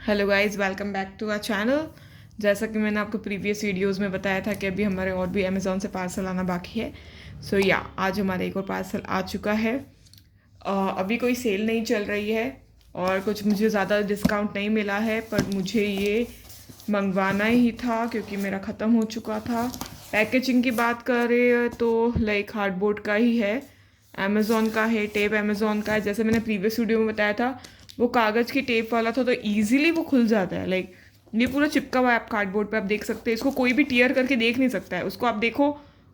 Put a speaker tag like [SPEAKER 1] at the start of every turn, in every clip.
[SPEAKER 1] Hello guys, welcome back to our channel. जैसा कि मैंने आपको प्रीवियस वीडियोस में बताया था कि अभी हमारे और भी अमेज़ॉन से पार्सल आना बाकी है। आज हमारा एक और पार्सल आ चुका है। अभी कोई सेल नहीं चल रही है और कुछ मुझे ज़्यादा डिस्काउंट नहीं मिला है, पर मुझे ये मंगवाना ही था क्योंकि मेरा ख़त्म हो चुका था। पैकेजिंग की बात करें तो लाइक हार्डबोर्ड का ही है, अमेज़ॉन का है, टेप अमेज़ॉन का है। जैसे मैंने प्रीवियस वीडियो में बताया था, वो कागज़ की टेप वाला था तो ईजिली वो खुल जाता है। लाइक ये पूरा चिपका हुआ है, आप कार्डबोर्ड पे आप देख सकते हैं। इसको कोई भी टीयर करके देख नहीं सकता है। उसको आप देखो,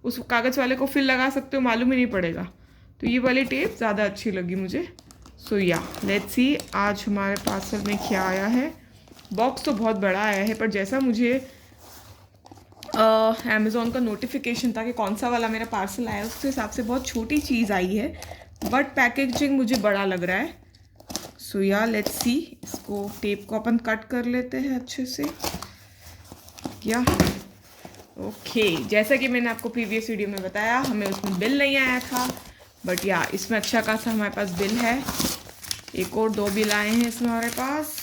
[SPEAKER 1] उस कागज़ वाले को फिर लगा सकते हो, मालूम ही नहीं पड़ेगा। तो ये वाली टेप ज़्यादा अच्छी लगी मुझे। लेट्स सी आज हमारे पार्सल में क्या आया है। बॉक्स तो बहुत बड़ा आया है, पर जैसा मुझे अमेज़ॉन का नोटिफिकेशन था कि कौन सा वाला मेरा पार्सल आया, उसके हिसाब से बहुत छोटी चीज़ आई है, बट पैकेजिंग मुझे बड़ा लग रहा है। Let's see. इसको टेप को अपन कट कर लेते हैं अच्छे से। ओके, जैसा कि मैंने आपको प्रीवियस वीडियो में बताया, हमें उसमें बिल नहीं आया था, बट इसमें अच्छा खासा हमारे पास बिल है। एक और 2 बिल आए हैं इसमें हमारे पास।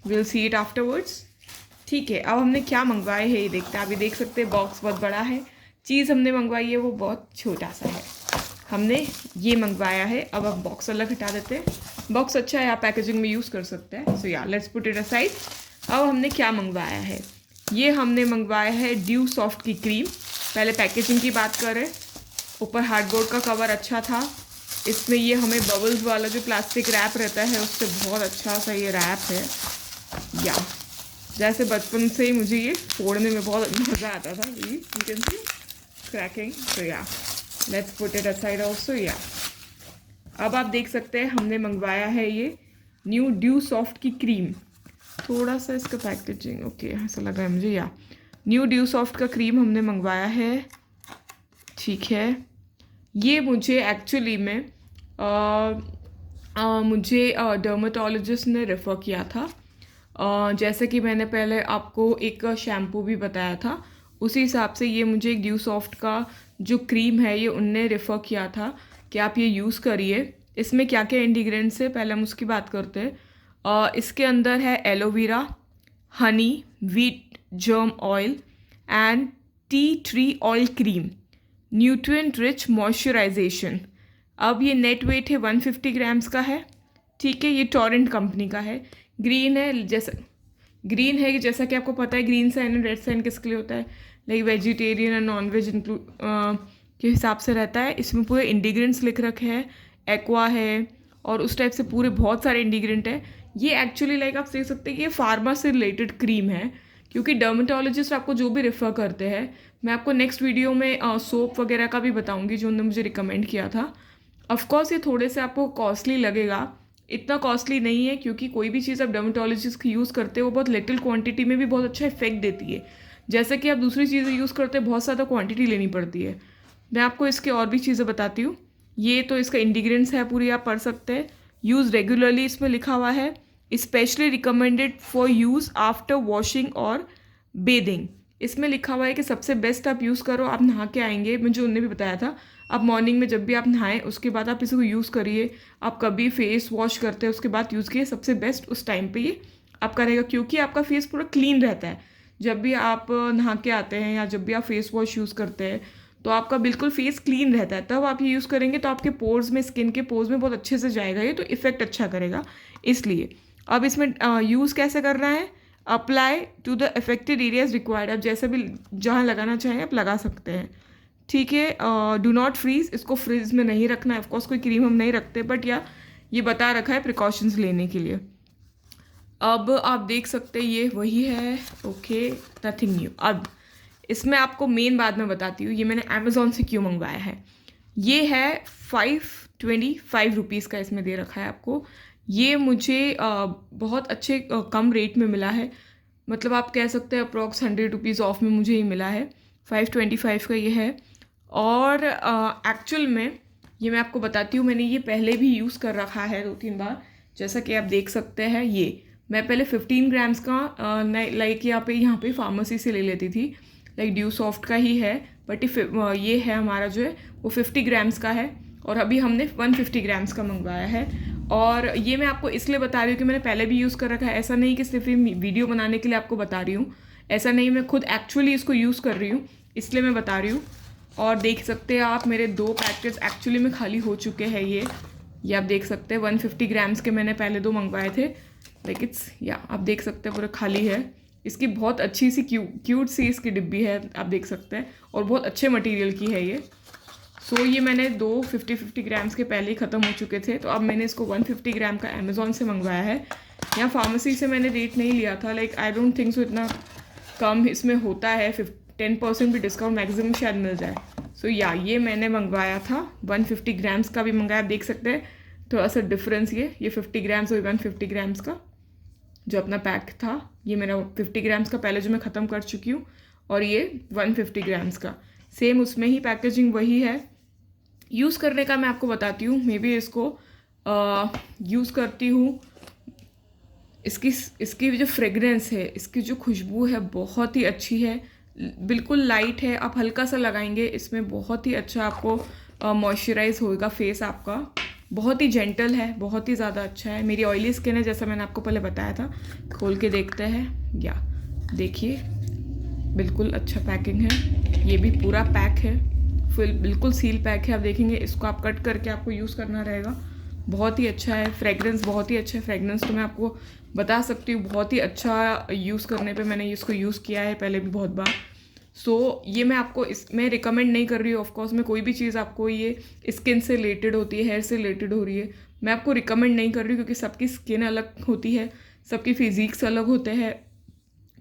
[SPEAKER 1] Will see it afterwards. ठीक है, अब हमने क्या मंगवाए हैं ये देखते हैं। आप ये देख सकते हैं बॉक्स बहुत बड़ा है, चीज़ हमने मंगवाई है वो बहुत छोटा सा है। हमने ये मंगवाया है। अब आप बॉक्स अलग हटा देते हैं। बॉक्स अच्छा है, आप पैकेजिंग में यूज़ कर सकते हैं। Let's put it aside. अब हमने क्या मंगवाया है, ये हमने मंगवाया है ड्यू सॉफ्ट की क्रीम। पहले पैकेजिंग की बात करें, ऊपर हार्डबोर्ड का कवर अच्छा था। इसमें ये हमें बबल्स वाला जो प्लास्टिक रैप रहता है उससे बहुत अच्छा सा ये रैप है। जैसे बचपन से ही मुझे ये फोड़ने में बहुत मज़ा आता था। You can see cracking. Let's put it aside also. अब आप देख सकते हैं हमने मंगवाया है ये न्यू ड्यू सॉफ्ट की क्रीम। थोड़ा सा इसका पैकेजिंग ओके ऐसा लग रहा है मुझे। न्यू ड्यू सॉफ्ट का क्रीम हमने मंगवाया है। ठीक है, ये मुझे एक्चुअली में मुझे डर्मेटोलॉजिस्ट ने रेफ़र किया था। जैसे कि मैंने पहले आपको एक शैम्पू भी बताया था, उसी हिसाब से ये मुझे ड्यू सॉफ्ट का जो क्रीम है ये उनने रेफ़र किया था कि आप ये यूज़ करिए। इसमें क्या क्या इंग्रेडिएंट्स है पहले हम उसकी बात करते हैं। इसके अंदर है aloe vera, Honey, wheat germ oil and tea tree oil cream, nutrient rich moisturisation. अब ये नेट वेट है 150 ग्राम्स का है। ठीक है, ये टोरेंट कंपनी का है। ग्रीन है जैसा कि आपको पता है, green sign and red sign किसके लिए होता है, लाइक वेजिटेरियन और नॉन वेज इंक्लूड के हिसाब से रहता है। इसमें पूरे इंग्रेडिएंट्स लिख रखे हैं, एक्वा है और उस टाइप से पूरे बहुत सारे इंग्रेडिएंट है। ये एक्चुअली लाइक आप देख सकते हैं कि ये फार्मा से रिलेटेड क्रीम है, क्योंकि डर्मेटोलॉजिस्ट आपको जो भी रेफ़र करते हैं, मैं आपको नेक्स्ट वीडियो में सोप वगैरह का भी बताऊंगी जो उन्होंने मुझे रिकमेंड किया था। ऑफकोर्स ये थोड़े से आपको कॉस्टली लगेगा, इतना कॉस्टली नहीं है, क्योंकि कोई भी चीज़ आप डर्मेटोलॉजिस्ट की यूज़ करते हो वो बहुत लिटिल क्वांटिटी में भी बहुत अच्छा इफेक्ट देती है। जैसे कि आप दूसरी चीज़ें यूज़ करते हैं बहुत ज़्यादा क्वांटिटी लेनी पड़ती है। मैं आपको इसके और भी चीज़ें बताती हूँ। ये तो इसका इंग्रेडिएंट्स है पूरी, आप पढ़ सकते हैं। यूज़ रेगुलरली इसमें लिखा हुआ है, specially recommended for use after washing और बेदिंग। इसमें लिखा हुआ है कि सबसे बेस्ट आप यूज़ करो, आप नहा के आएंगे, मुझे उन्होंने भी बताया था। आप मॉर्निंग में जब भी आप नहाएं उसके बाद आप इसको यूज़ करिए। आप कभी फेस वॉश करते हैं उसके बाद यूज़ किए, सबसे बेस्ट उस टाइम पे ये आपका रहेगा, क्योंकि आपका फेस पूरा क्लीन रहता है। जब भी आप नहा के आते हैं या जब भी आप फेस वॉश यूज़ करते हैं तो आपका बिल्कुल फेस क्लीन रहता है। तब आप ये यूज़ करेंगे तो आपके पोर्स में, स्किन के पोर्स में बहुत अच्छे से जाएगा ये, तो इफेक्ट अच्छा करेगा। इसलिए अब इसमें यूज़ कैसे करना है, apply to the affected areas required. आप जैसे भी जहाँ लगाना चाहें आप लगा सकते हैं। ठीक है, डू नॉट फ्रीज, इसको फ्रीज में नहीं रखना है। ऑफकोर्स कोई क्रीम हम नहीं रखते, बट ये बता रखा है प्रिकॉशंस लेने के लिए। अब आप देख सकते हैं ये वही है। Okay, nothing new. अब इसमें आपको मेन बात मैं बताती हूँ, ये मैंने अमेज़ॉन से क्यों मंगवाया है। ये है 525 रुपीज़ का इसमें दे रखा है आपको। ये मुझे बहुत अच्छे कम रेट में मिला है। मतलब आप कह सकते हैं अप्रॉक्स 100 रुपीज़ ऑफ में मुझे ये मिला है। 525 का ये है। और एक्चुअल में ये मैं आपको बताती हूँ, मैंने ये पहले भी यूज़ कर रखा है 2-3 बार। जैसा कि आप देख सकते हैं, ये मैं पहले 15 ग्राम्स का लाइक यहाँ पे फार्मेसी से ले लेती थी, लाइक ड्यू सॉफ्ट का ही है, बट ये है हमारा जो है वो 50 ग्राम्स का है, और अभी हमने 150 ग्राम्स का मंगवाया है। और ये मैं आपको इसलिए बता रही हूँ कि मैंने पहले भी यूज़ कर रखा है, ऐसा नहीं कि सिर्फ ये वीडियो बनाने के लिए आपको बता रही हूँ, ऐसा नहीं, मैं खुद एक्चुअली इसको यूज़ कर रही हूँ, इसलिए मैं बता रही हूँ। और देख सकते हैं आप मेरे 2 पैकेट्स एक्चुअली में खाली हो चुके हैं। ये आप देख सकते हैं 150 ग्राम्स के मैंने पहले 2 मंगवाए थे, लाइक इट्स आप देख सकते हैं पूरा खाली है। इसकी बहुत अच्छी सी क्यूट सी इसकी डिब्बी है, आप देख सकते हैं, और बहुत अच्छे मटेरियल की है ये। सो ये मैंने 2 50 ग्राम्स के पहले ही ख़त्म हो चुके थे, तो अब मैंने इसको 150 ग्राम का अमेज़ॉन से मंगवाया है। यहाँ फार्मेसी से मैंने रेट नहीं लिया था, like I don't think so इतना कम इसमें होता है, 10% भी डिस्काउंट मैक्सिमम शायद मिल जाए। सो ये मैंने मंगवाया था 150 ग्राम्स का भी मंगाया, आप देख सकते हैं थोड़ा सा डिफरेंस। ये 50 ग्राम्स और 150 ग्राम्स का जो अपना पैक था, ये मेरा 50 ग्राम्स का पहले जो मैं ख़त्म कर चुकी हूँ, और ये 150 ग्राम्स का सेम, उसमें ही पैकेजिंग वही है। यूज़ करने का मैं आपको बताती हूँ, मे बी इसको यूज़ करती हूँ। इसकी जो फ्रेगरेंस है, इसकी जो खुशबू है बहुत ही अच्छी है, बिल्कुल लाइट है, आप हल्का सा लगाएंगे इसमें बहुत ही अच्छा आपको मॉइस्चराइज होगा फेस आपका, बहुत ही जेंटल है, बहुत ही ज़्यादा अच्छा है। मेरी ऑयली स्किन है जैसा मैंने आपको पहले बताया था। खोल के देखते हैं, देखिए बिल्कुल अच्छा पैकिंग है, ये भी पूरा पैक है, फुल बिल्कुल सील पैक है। आप देखेंगे इसको आप कट करके आपको यूज़ करना रहेगा, बहुत ही अच्छा है। फ्रेगरेंस बहुत ही अच्छा है, फ्रेगरेंस तो मैं आपको बता सकती हूँ बहुत ही अच्छा यूज़ करने पे, मैंने इसको यूज़ किया है पहले भी बहुत बार। सो ये मैं आपको इसमें रिकमेंड नहीं कर रही हूँ, ऑफकोर्स मैं कोई भी चीज़ आपको ये स्किन से रिलेटेड होती है, हेयर से रिलेटेड हो रही है, मैं आपको रिकमेंड नहीं कर रही हूँ, क्योंकि सबकी स्किन अलग होती है, सबकी फिजिक्स अलग होते हैं,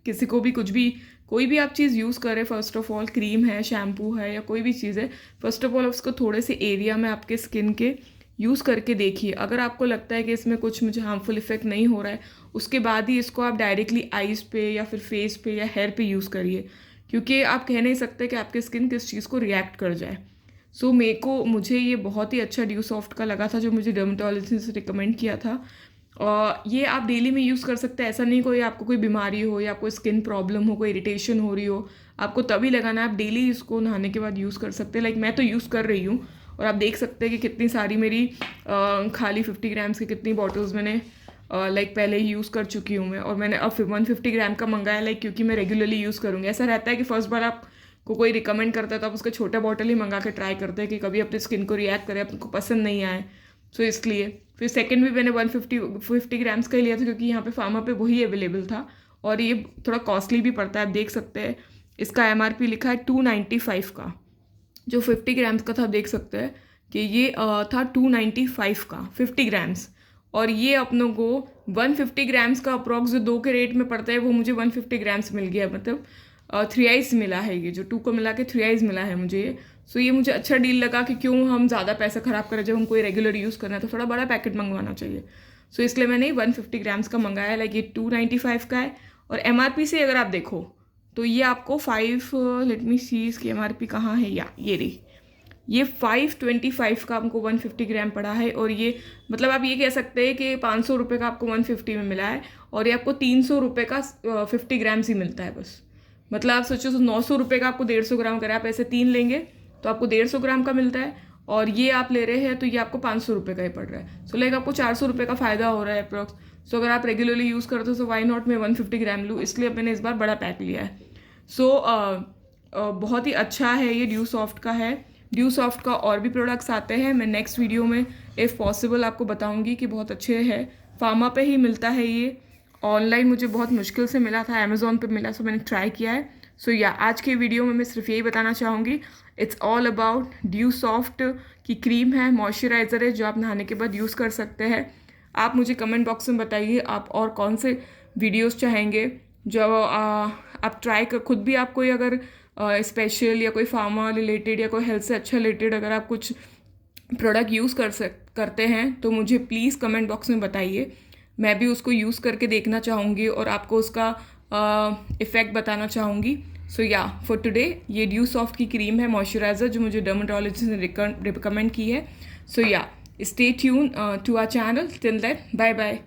[SPEAKER 1] किसी को भी कुछ भी कोई भी आप चीज़ यूज़ करें, फर्स्ट ऑफ ऑल क्रीम है, शैम्पू है, या कोई भी चीज़ है, फर्स्ट ऑफ ऑल उसको थोड़े से एरिया में आपके स्किन के यूज़ करके देखिए। अगर आपको लगता है कि इसमें कुछ मुझे हार्मफुल इफेक्ट नहीं हो रहा है, उसके बाद ही इसको आप डायरेक्टली आईज़ पे या फिर फेस पे या हेयर पे यूज़ करिए, क्योंकि आप कह नहीं सकते कि आपकी स्किन किस चीज़ को रिएक्ट कर जाए। सो मुझे ये बहुत ही अच्छा ड्यू सॉफ्ट का लगा था, जो मुझे डर्मेटोलॉजिस्ट ने रिकमेंड किया था। और ये आप डेली में यूज़ कर सकते हैं, ऐसा नहीं कोई आपको कोई बीमारी हो या कोई स्किन प्रॉब्लम हो, कोई इरिटेशन हो रही हो, आपको तभी लगाना है, आप डेली इसको नहाने के बाद यूज़ कर सकते हैं। लाइक मैं तो यूज़ कर रही हूँ, और आप देख सकते हैं कि कितनी सारी मेरी खाली 50 ग्राम्स की कितनी बॉटल्स मैंने लाइक पहले ही यूज़ कर चुकी हूँ मैं, और मैंने अब 150 ग्राम का मंगाया, लाइक क्योंकि मैं रेगुलरली यूज़ करूँगी। ऐसा रहता है कि फर्स्ट बार आपको कोई रिकमेंड करता है तो आप उसका छोटा बॉटल ही मंगा के ट्राई करते हैं कि कभी अपनी स्किन को रिएक्ट करे, आपको पसंद नहीं आए, सो इसलिए। फिर सेकंड भी मैंने 150 ग्राम्स का ही लिया था, क्योंकि यहाँ पे फार्मा पे वही अवेलेबल था, और ये थोड़ा कॉस्टली भी पड़ता है। आप देख सकते हैं इसका MRP लिखा है 295 का, जो 50 ग्राम्स का था, आप देख सकते हैं कि ये था 295 का 50 ग्राम्स, और ये अपनों को 150 ग्राम्स का अप्रॉक्स जो 2 के रेट में पड़ता है, वो मुझे 150 ग्राम्स मिल गया, मतलब 3 आइज़ मिला है, ये जो 2 को मिला के 3 आइज़ मिला है मुझे ये। सो ये मुझे अच्छा डील लगा कि क्यों हम ज़्यादा पैसा ख़राब करें, जब हम कोई रेगुलर यूज़ करना है तो थोड़ा बड़ा पैकेट मंगवाना चाहिए। सो इसलिए मैंने 150 ग्राम्स का मंगाया, लाइक ये 295 का है, और MRP से अगर आप देखो तो ये आपको 5 लेट मी सी इसकी MRP कहाँ है, ये रही, ये 525 का आपको 150 ग्राम पड़ा है। और ये मतलब आप ये कह सकते हैं कि 500 रुपये का आपको 150 में मिला है, और ये आपको 300 रुपये का 50 ग्राम्स ही मिलता है बस। मतलब आप सोचो 900 रुपये का आपको 150 ग्राम करें, आप ऐसे 3 लेंगे तो आपको 150 ग्राम का मिलता है, और ये आप ले रहे हैं तो ये आपको 500 रुपये का ही पड़ रहा है। सो लाइक आपको 400 रुपये का फ़ायदा हो रहा है अप्रॉक्स। सो अगर आप रेगुलरली यूज़ करते हो तो वाई नॉट मैं 150 ग्राम लूँ, इसलिए मैंने इस बार बड़ा पैक लिया है। सो बहुत ही अच्छा है, ये ड्यू सॉफ्ट का है। ड्यू सॉफ्ट का और भी प्रोडक्ट्स आते हैं, मैं नेक्स्ट वीडियो में इफ़ पॉसिबल आपको बताऊंगी कि बहुत अच्छे हैं। फार्मा पे ही मिलता है ये, ऑनलाइन मुझे बहुत मुश्किल से मिला था, अमेज़ॉन पे मिला, सो मैंने ट्राई किया है। सो आज के वीडियो में मैं सिर्फ यही बताना चाहूँगी, it's all about due Soft की क्रीम है, मॉइस्चराइज़र है, जो आप नहाने के बाद यूज़ कर सकते हैं। आप मुझे कमेंट बॉक्स में बताइए आप और कौन से वीडियोज़ चाहेंगे जो आप ट्राई कर, खुद भी आप कोई अगर स्पेशल या कोई फार्मा रिलेटेड या कोई हेल्थ से अच्छा रिलेटेड अगर आप कुछ प्रोडक्ट यूज़ करते हैं तो मुझे प्लीज़ कमेंट बॉक्स में बताइए, मैं भी उसको यूज़ करके देखना चाहूँगी और आपको उसका इफ़ेक्ट बताना चाहूँगी। सो फॉर टुडे ये ड्यू सॉफ्ट की क्रीम है, मॉइस्चराइज़र, जो मुझे डर्मेटोलॉजिस्ट ने रिकमेंड की है। So stay tune to our channel, till then bye bye.